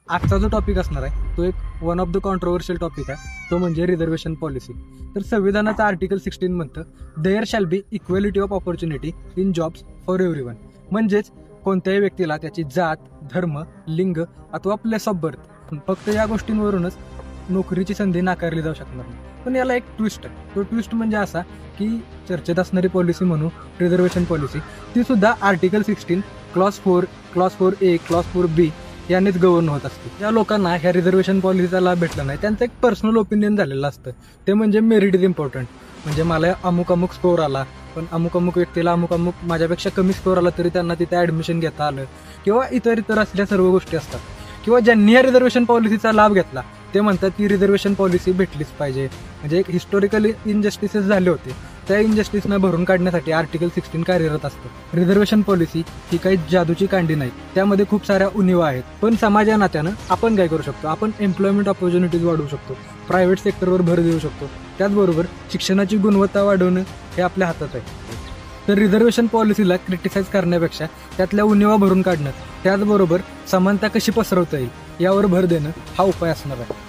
आजचा जो टॉपिक असणार आहे तो एक one of the controversial topic आहे, तो म्हणजे रिझर्वेशन पॉलिसी. तर संविधानाचं आर्टिकल 16 म्हणतं there shall be equality of opportunity in jobs for everyone. म्हणजेच कोणत्याही व्यक्तीला त्याची जात, धर्म, लिंग अथवा प्लेस ऑफ बर्थ फक्त या गोष्टींवरूनच नोकरीची संधी नाकारली जाऊ शकणार नाही. पण याला एक ट्विस्ट आहे. तो ट्विस्ट म्हणजे असा की चर्चेत असणारी पॉलिसी म्हणून रिझर्वेशन पॉलिसी ती सुद्धा article 16 clause 4A clause 4B यानेच गव्हर्न होत असते. ज्या लोकांना ह्या रिझर्वेशन पॉलिसीचा लाभ भेटला नाही त्यांचं एक पर्सनल ओपिनियन झालेलं असतं, ते म्हणजे मेरिट इज इम्पॉर्टंट. म्हणजे मला अमुक स्कोअर आला, पण अमुक व्यक्तीला अमुक माझ्यापेक्षा कमी स्कोअर आला तरी त्यांना तिथे ऍडमिशन घेता आलं, किंवा इतर असल्या सर्व गोष्टी असतात. किंवा ज्यांनी या रिझर्वेशन पॉलिसीचा लाभ घेतला ते म्हणतात की रिझर्वेशन पॉलिसी भेटलीच पाहिजे. म्हणजे एक हिस्टॉरिकली इनजस्टिसेस झाले होते, त्या इनजस्टिसना भरून काढण्यासाठी आर्टिकल 16 कार्यरत असतं. रिझर्वेशन पॉलिसी ही काही जादूची कांडी नाही, त्यामध्ये खूप साऱ्या उणिवा आहेत. पण समाज या नात्यानं आपण काय करू शकतो, आपण एम्प्लॉयमेंट ऑपॉर्च्युनिटीज वाढवू शकतो, प्रायव्हेट सेक्टरवर भर देऊ शकतो. त्याचबरोबर शिक्षणाची गुणवत्ता वाढवणं हे आपल्या हातात आहे. तर रिझर्वेशन पॉलिसीला क्रिटिसाइज करण्यापेक्षा त्यातल्या उणिवा भरून काढणं, त्याचबरोबर समानता कशी पसरवता येईल यावर भर देणं हा उपाय असणार आहे.